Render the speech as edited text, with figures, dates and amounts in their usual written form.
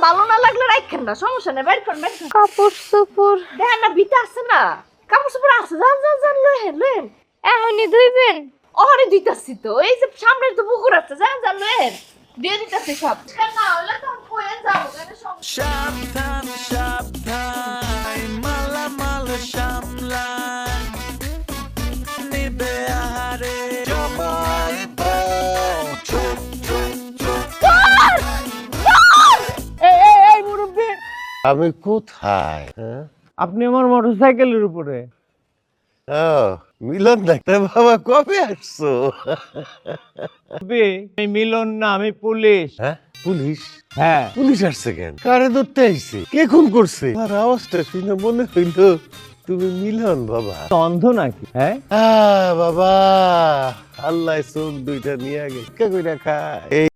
ভালো না লাগলে রাখেন না, সমস্যা নেই, বের করেন, বের করেন। কাপড় চোপড় দেখেন না বিটা আছে না, কাপড় চোপড় আছে, যান যান যান লয়েন লয়েন। এখনই ধুইবেন? অহরে দিতাছি তো, এই যে সামনের তো পুকুর আছে, যান যান লয়েন, দিয়ে দিতাছি সব। না হলে তো কইেন যাবো, কেন সমস্যা। সাবধান সাবধান মালামাল সামলান নিবে আহারে জমাই এই মুরব্বী, আমি কোথায়? হ্যাঁ? আপনি আমার মোটরসাইকেলের উপরে। ও, মিলন ডাক্তার বাবা কবে আসছো? মুরব্বি, আমি মিলন না, আমি পুলিশ। হ্যাঁ, পুলিশ? হ্যাঁ। পুলিশ আসছে কেন? কারে ধরতে আইছে? কে খুন করছে? আর আওয়াজটা শুনে মনে হইলো তুমি মিলন বাবা। অন্ধ নাকি? হ্যাঁ, বাবা, আল্লাহ চোখ দুইটা নিয়ে গেছে কইরা খায়।